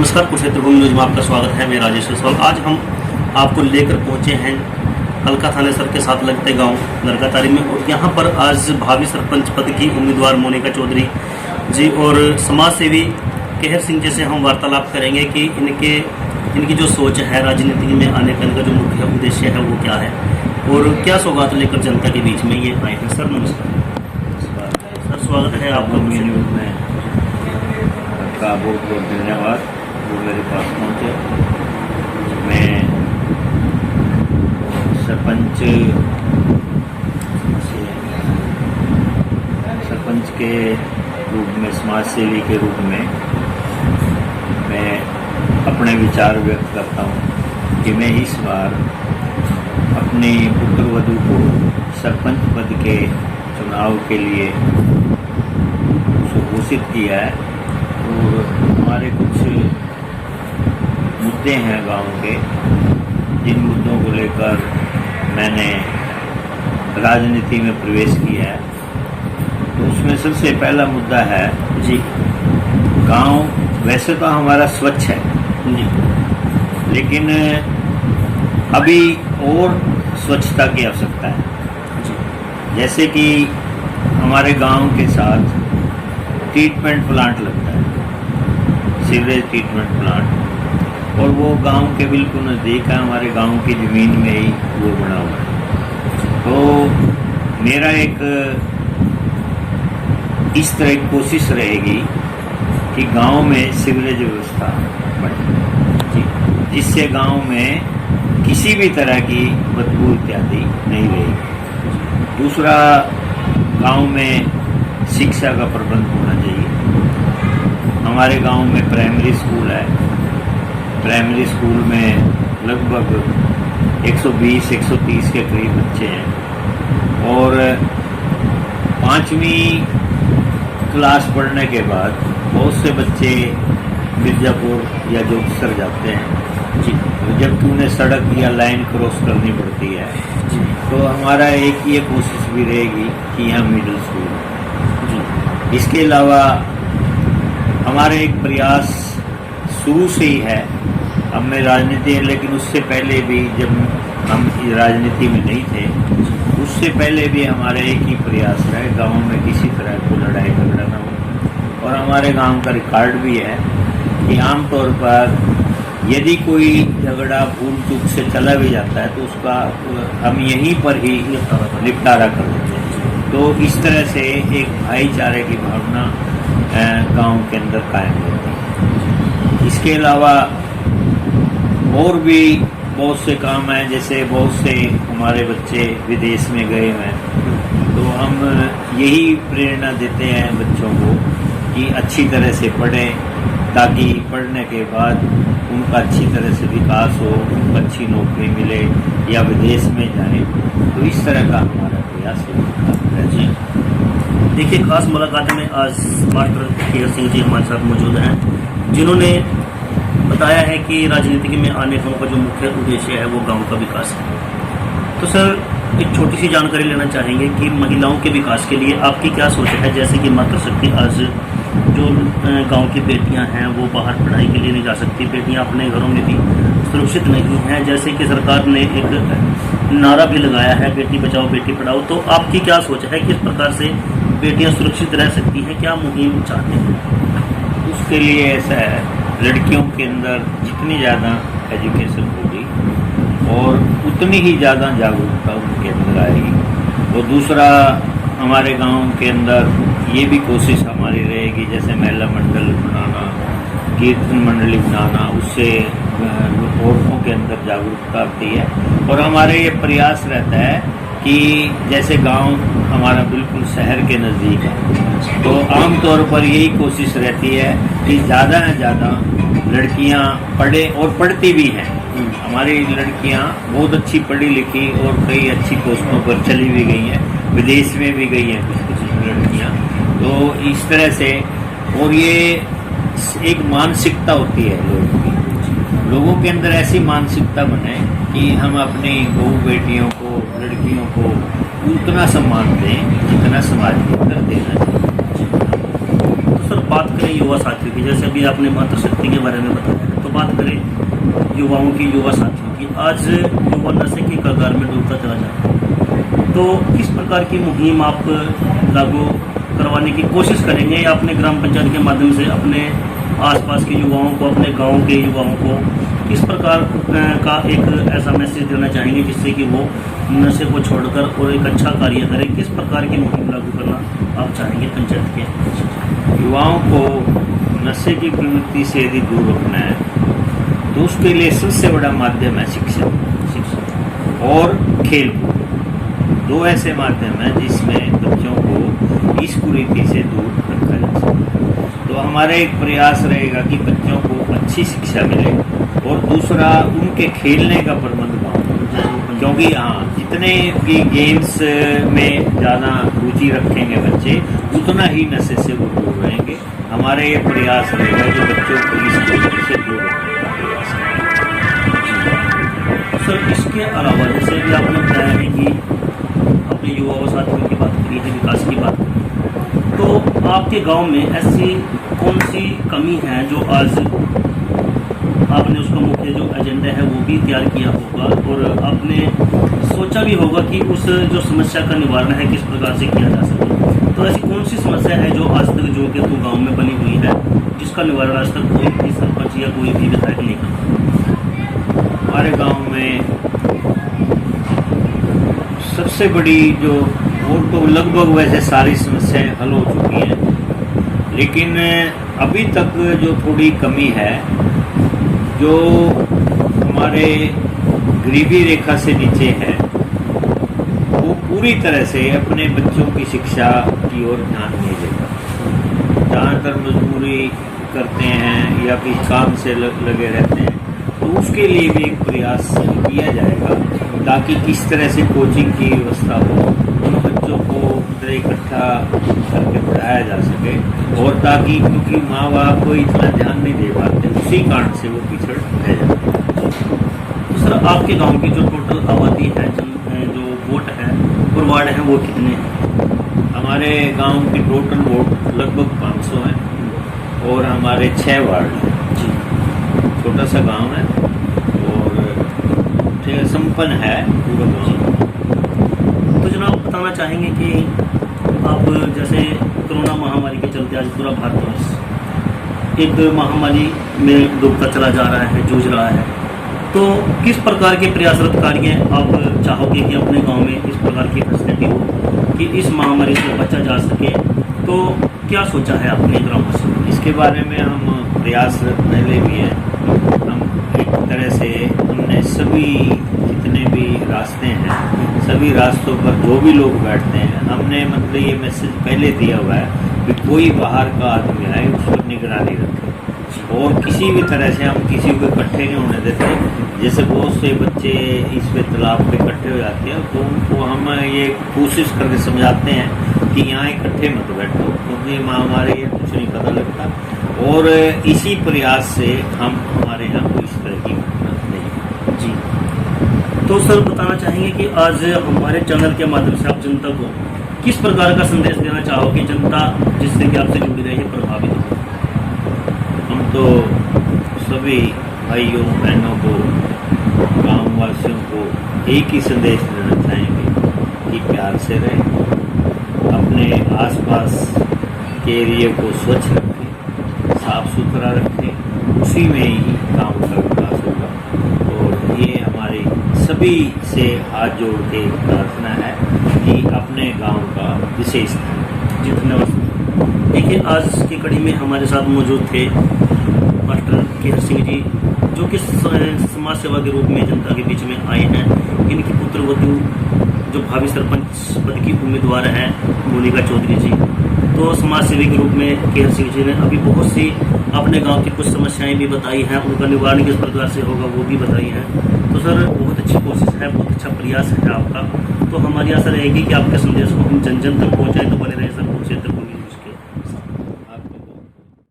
नमस्कार, कुरुक्षेत्र भूमि न्यूज में आपका स्वागत है। मैं राजेश रसवाल। आज हम आपको लेकर पहुंचे हैं हल्का थानेसर के साथ लगते गांव नरकातारी में, और यहां पर आज भावी सरपंच पद की उम्मीदवार मोनिका चौधरी जी और समाज सेवी केहर सिंह जी से हम वार्तालाप करेंगे कि इनकी जो सोच है राजनीति में आने का, इनका जो मुख्य उद्देश्य है वो क्या है और क्या सौगात लेकर जनता के बीच में ये आए हैं। सर नमस्कार। सर स्वागत है आपका न्यूज में। आपका बहुत बहुत धन्यवाद वो मेरे पास पहुँचे। मैं सरपंच के रूप में, समाज सेवी के रूप में मैं अपने विचार व्यक्त करता हूँ कि मैं इस बार अपने पुत्र वधू को सरपंच पद के चुनाव के लिए घोषित किया है। और हमारे कुछ मुद्दे हैं गांव के, जिन मुद्दों को लेकर मैंने राजनीति में प्रवेश किया है। तो उसमें सबसे पहला मुद्दा है जी, गांव वैसे तो हमारा स्वच्छ है जी, लेकिन अभी और स्वच्छता की आवश्यकता है जी। जैसे कि हमारे गांव के साथ ट्रीटमेंट प्लांट लगता है, सीवरेज ट्रीटमेंट प्लांट, और वो गांव के बिल्कुल नज़दीक है, हमारे गांव की ज़मीन में ही वो बना हुआ है। तो मेरा एक इस तरह की कोशिश रहेगी कि गांव में सीवरेज व्यवस्था बने, जिससे गांव में किसी भी तरह की बदबू इत्यादि नहीं रहेगी। दूसरा, गांव में शिक्षा का प्रबंध होना चाहिए। हमारे गांव में प्राइमरी स्कूल है। प्राइमरी स्कूल में लगभग 120-130 के करीब बच्चे हैं, और 5वीं क्लास पढ़ने के बाद बहुत से बच्चे मिर्ज़ापुर या जोगसर जाते हैं जी, जबकि उन्हें सड़क या लाइन क्रॉस करनी पड़ती है जी। तो हमारा एक ये कोशिश भी रहेगी कि यहाँ मिडिल स्कूल जी। इसके अलावा हमारे एक प्रयास शुरू से ही है, अब मैं राजनीति है, लेकिन उससे पहले भी जब हम राजनीति में नहीं थे, उससे पहले भी हमारे एक ही प्रयास है, गांव में किसी तरह को लड़ाई झगड़ा ना हो। और हमारे गांव का रिकॉर्ड भी है कि आमतौर पर यदि कोई झगड़ा भूल चूक से चला भी जाता है तो उसका हम यहीं पर ही निपटारा कर देते हैं। तो इस तरह से एक भाईचारे की भावना गांव के अंदर कायम होती है। इसके अलावा और भी बहुत से काम हैं, जैसे बहुत से हमारे बच्चे विदेश में गए हैं, तो हम यही प्रेरणा देते हैं बच्चों को कि अच्छी तरह से पढ़ें, ताकि पढ़ने के बाद उनका अच्छी तरह से विकास हो, उनको अच्छी नौकरी मिले या विदेश में जाएं। तो इस तरह का हमारा प्रयास है जी। देखिए, खास मुलाकात में आज मास्टर केहर सिंह जी हमारे साथ मौजूद हैं, जिन्होंने बताया है कि राजनीति में आने का जो मुख्य उद्देश्य है वो गांव का विकास है। तो सर, एक छोटी सी जानकारी लेना चाहेंगे कि महिलाओं के विकास के लिए आपकी क्या सोच है। जैसे कि मातृशक्ति, आज जो गांव की बेटियां हैं वो बाहर पढ़ाई के लिए नहीं जा सकती, बेटियां अपने घरों में भी सुरक्षित नहीं हैं। जैसे कि सरकार ने एक नारा भी लगाया है, बेटी बचाओ बेटी पढ़ाओ। तो आपकी क्या सोच है, किस प्रकार से बेटियां सुरक्षित रह सकती हैं, क्या मुहिम चाहते हैं? उसके लिए ऐसा है, लड़कियों के अंदर जितनी ज़्यादा एजुकेशन होगी और उतनी ही ज़्यादा जागरूकता उनके अंदर आएगी। और दूसरा, हमारे गांव के अंदर ये भी कोशिश हमारी रहेगी, जैसे महिला मंडल बनाना, कीर्तन मंडली बनाना, उससे औरतों के अंदर जागरूकता आती है। और हमारे ये प्रयास रहता है कि जैसे गांव हमारा बिल्कुल शहर के नज़दीक है, तो आमतौर पर यही कोशिश रहती है कि ज़्यादा से ज़्यादा लड़कियां पढ़े, और पढ़ती भी हैं। हमारी लड़कियां बहुत अच्छी पढ़ी लिखी और कई अच्छी पोस्टों पर चली भी गई हैं, विदेश में भी गई हैं कुछ लड़कियां। तो इस तरह से, और ये एक मानसिकता होती है लोगों के अंदर ऐसी मानसिकता बने कि हम अपनी बहू बेटियों को, लड़कियों को उतना सम्मान दें जितना समाज के अंदर देना चाहिए। बात करें युवा साथियों की, जैसे अभी आपने मातृशक्ति के बारे में बताया, तो बात करें युवाओं की, युवा साथियों की। आज युवा नशे की कगार में डूबता चला जा रहा है, तो किस प्रकार की मुहिम आप लागू करवाने की कोशिश करेंगे, या अपने ग्राम पंचायत के माध्यम से अपने आसपास के युवाओं को, अपने गांव के युवाओं को किस प्रकार का एक ऐसा मैसेज देना चाहेंगे जिससे कि वो नशे को छोड़कर और एक अच्छा कार्य करें? किस प्रकार की मुहिम लागू करना आप चाहेंगे पंचायत के? युवाओं को नशे की प्रवृत्ति से यदि दूर रखना है तो उसके लिए सबसे बड़ा माध्यम है शिक्षा और खेलकूद। दो ऐसे माध्यम हैं जिसमें बच्चों को इस कुरीति से दूर रखा जा सकता। तो हमारा एक प्रयास रहेगा कि बच्चों को अच्छी शिक्षा मिले और दूसरा उनके खेलने का प्रबंध गाँव, क्योंकि हाँ, जितने भी गेम्स में ज़्यादा रुचि रखेंगे बच्चे उतना ही नशे से वो दूर रहेंगे। हमारा ये प्रयास रहेगा कि बच्चों को इस कुरीति से दूर रखने का प्रयास करें। सर, इसके अलावा जैसे भी आपने बताया है कि अपने युवाओं साथियों की बात करी है, विकास की बात करी, तो आपके गांव में ऐसी कौन सी कमी है जो आज आपने उसका मुख्य जो एजेंडा है वो भी तैयार किया होगा और आपने सोचा भी होगा कि उस जो समस्या का निवारण है किस प्रकार से किया जा सके? तो ऐसी कौन सी समस्या है जो आज तक जो कि तो गाँव में बनी हुई है जिसका निवारण आज तक कोई भी सरपंच या कोई भी विधायक नहीं कर? हमारे गांव में सबसे बड़ी जो, वो तो लगभग वैसे सारी समस्याएं हल हो चुकी हैं, लेकिन अभी तक जो थोड़ी कमी है, जो हमारे गरीबी रेखा से नीचे है, वो पूरी तरह से अपने बच्चों की शिक्षा की ओर ध्यान नहीं देता। ज़्यादातर मजदूरी करते हैं या फिर काम से लगे रहते हैं, तो उसके लिए भी एक प्रयास किया जाएगा ताकि किस तरह से कोचिंग की व्यवस्था हो, उन बच्चों को इकट्ठा करके पढ़ाया जा सके, और ताकि क्योंकि माँ बाप को इतना ध्यान नहीं दे पाते, उसी कारण से वो पिछड़ रह जाते हैं। तो सर, आपके गांव की जो टोटल आबादी है, जो वोट है और वार्ड है, वो कितने हैं? हमारे गांव की टोटल वोट लगभग 500 हैं और हमारे 6 वार्ड हैं जी। छोटा सा गांव है और संपन्न है पूरा गाँव। तो जनाब, बताना चाहेंगे कि आप जैसे कोरोना महामारी के चलते आज पूरा भारतवर्ष एक महामारी में डूबता चला जा रहा है, जूझ रहा है, तो किस प्रकार के प्रयासरत कार्य आप चाहोगे कि अपने गांव में इस प्रकार की फैसिलिटी हो कि इस महामारी से बचा जा सके? तो क्या सोचा है आपने ग्रामवासियों? इसके बारे में हम प्रयासरत पहले भी हैं। हम एक तरह से हमने सभी जितने भी रास्ते हैं, सभी रास्तों पर जो भी लोग बैठते हैं, हमने मतलब ये मैसेज पहले दिया हुआ है कि कोई बाहर का आदमी आए उस पर निगरानी रखे, और किसी भी तरह से हम किसी को इकट्ठे नहीं होने देते। जैसे बहुत से बच्चे इस पे तालाब पे इकट्ठे हो जाते हैं, तो उनको हम ये कोशिश करके समझाते हैं कि यहाँ इकट्ठे मत बैठो, क्योंकि महामारी ये कुछ नहीं पता लगता। और इसी प्रयास से हम हमारे यहाँ कोई इस तरह की घटना नहीं जी। तो सर, बताना चाहेंगे कि आज हमारे चैनल के माध्यम से आप जनता को किस प्रकार का संदेश देना चाहोगे, जनता जिससे कि आपसे जुड़ी रही है, प्रभावित हो? हम तो सभी भाइयों बहनों को, गाँव वासियों को एक ही संदेश देना चाहेंगे कि प्यार से रहें, अपने आसपास के एरिया को स्वच्छ रखें, साफ सुथरा रखें, उसी में ही गाँव का विकास होगा। और ये हमारी सभी से हाथ जोड़ के प्रार्थना है कि अपने गांव का विशेष ध्यान। जी, धन्यवाद। देखिए, आज की कड़ी में हमारे साथ मौजूद थे मास्टर केहर सिंह जी, जो कि समाज सेवा के रूप में जनता के बीच में आए हैं। इनकी पुत्रवधू जो भावी सरपंच पद की उम्मीदवार हैं, मोनिका चौधरी जी, तो समाज सेवी के रूप में केहर सिंह जी ने अभी बहुत सी अपने गांव की कुछ समस्याएं भी बताई हैं, उनका निवारण किस प्रकार से होगा वो भी बताई हैं। तो सर, बहुत अच्छी कोशिश है, बहुत अच्छा प्रयास है आपका। तो हमारी आशा रहेगी कि आपके संदेश को हम जन जन तक पहुँचाएँ। तो बने रहे सर, क्षेत्र को